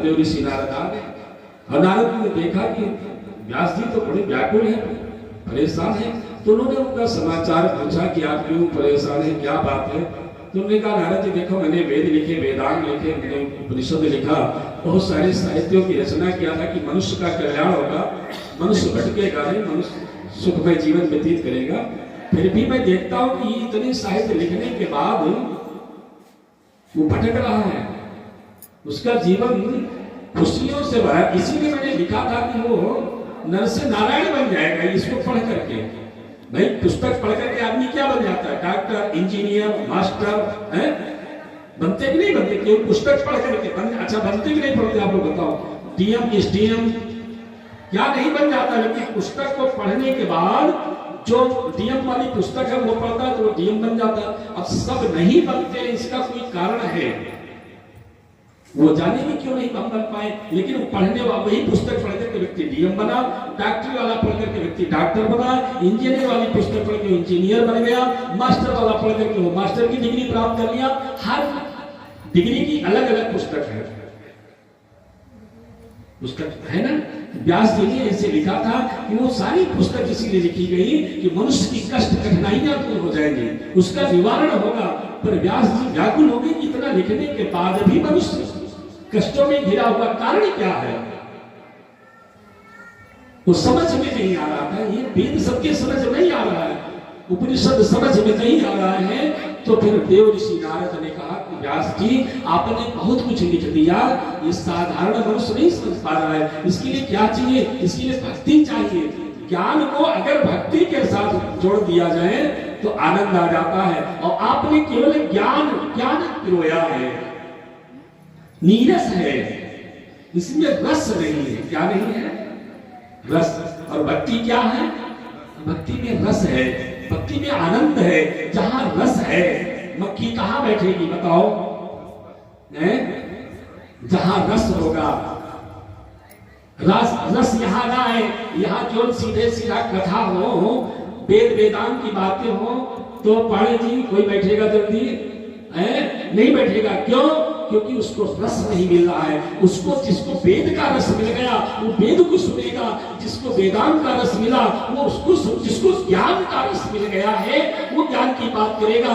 देव ऋषि नारद आ गए और नारद ने देखा कि व्यास जी तो बड़े व्याकुल हैं, परेशान हैं। तो उन्होंने उनका समाचार पूछा कि आप क्यों परेशान हैं, क्या बात है। तो उन्होंने कहा नारद जी देखो, मैंने वेद लिखे, वेदांग लिखे, मैंने उपनिषद लिखा, बहुत सारे साहित्यों की रचना किया था कि मनुष्य का कल्याण होगा, मनुष्य भटकेगा नहीं, मनुष्य सुखमय जीवन व्यतीत करेगा। फिर भी मैं देखता हूं कि इतने साहित्य लिखने के बाद वो भटक रहा है, उसका जीवन खुशियों से भरा। इसीलिए मैंने लिखा था कि वो नर से नारायण बन जाएगा इसको पढ़ करके। भाई पुस्तक पढ़ करके आदमी क्या बन जाता है, डॉक्टर, इंजीनियर, मास्टर हैं, बनते कि नहीं बनते? केवल पुस्तक पढ़ करके अच्छा बनते कि नहीं बनते आप लोग बताओ? डीएम, एसडीएम क्या नहीं बन जाता, लेकिन पुस्तक को पढ़ने के बाद जो डीएम वाली पुस्तक है वो पढ़ता है तो वो डीएम बन जाता है। अब सब नहीं बनते, इसका कोई कारण है, वो जाने भी क्यों नहीं बन पाए। लेकिन वो पढ़ने वाला वही पुस्तक पढ़ करके व्यक्ति डीएम बना, डॉक्टरी वाला पढ़ करके व्यक्ति डॉक्टर बना, इंजीनियर वाली पुस्तक पढ़ के इंजीनियर बन गया, मास्टर वाला पढ़ करके वो मास्टर की डिग्री प्राप्त कर लिया। हर डिग्री की अलग अलग पुस्तक है, पुस्तक है ना। व्यास जी ने ऐसे लिखा था कि वो सारी पुस्तक इसीलिए लिखी गई कि मनुष्य की कष्ट कठिनाइयां दूर हो जाएंगी, उसका निवारण होगा। पर व्यास जी व्याकुल हो गए, इतना लिखने के बाद भी मनुष्य कष्टों में घिरा हुआ, कारण क्या है वो समझ में नहीं आ रहा था। ये वेद सबके समझ नहीं आ रहा है, उपनिषद समझ में नहीं आ रहा है। तो फिर देव ऋषि नारद ने कहा कि व्यास जी आपने बहुत कुछ लिख दिया, ये साधारण मनुष्य नहीं समझ पा रहा है, इसके लिए क्या चाहिए? इसके लिए भक्ति चाहिए। ज्ञान को अगर भक्ति के साथ जोड़ दिया जाए तो आनंद आ जाता है। और आपने केवल ज्ञान पिरोया है, नीरस है, इसमें रस नहीं है। क्या नहीं है? रस। और भक्ति क्या है? भक्ति में रस है, भक्ति में आनंद है। जहां रस है मक्खी कहां बैठेगी बताओ? जहां रस होगा, रस यहाँ ना है, यहाँ केवल सीधे सीधा कथा हो, वेद वेदांत की बातें हो तो पाड़े जी कोई बैठेगा जल्दी नहीं बैठेगा। क्यों? क्योंकि उसको रस नहीं मिल रहा है। उसको जिसको वेद का रस मिल गया वो वेद को सुनेगा, जिसको वेदांत का रस मिला वो उसको, जिसको ज्ञान का रस मिल गया है वो ज्ञान की बात करेगा।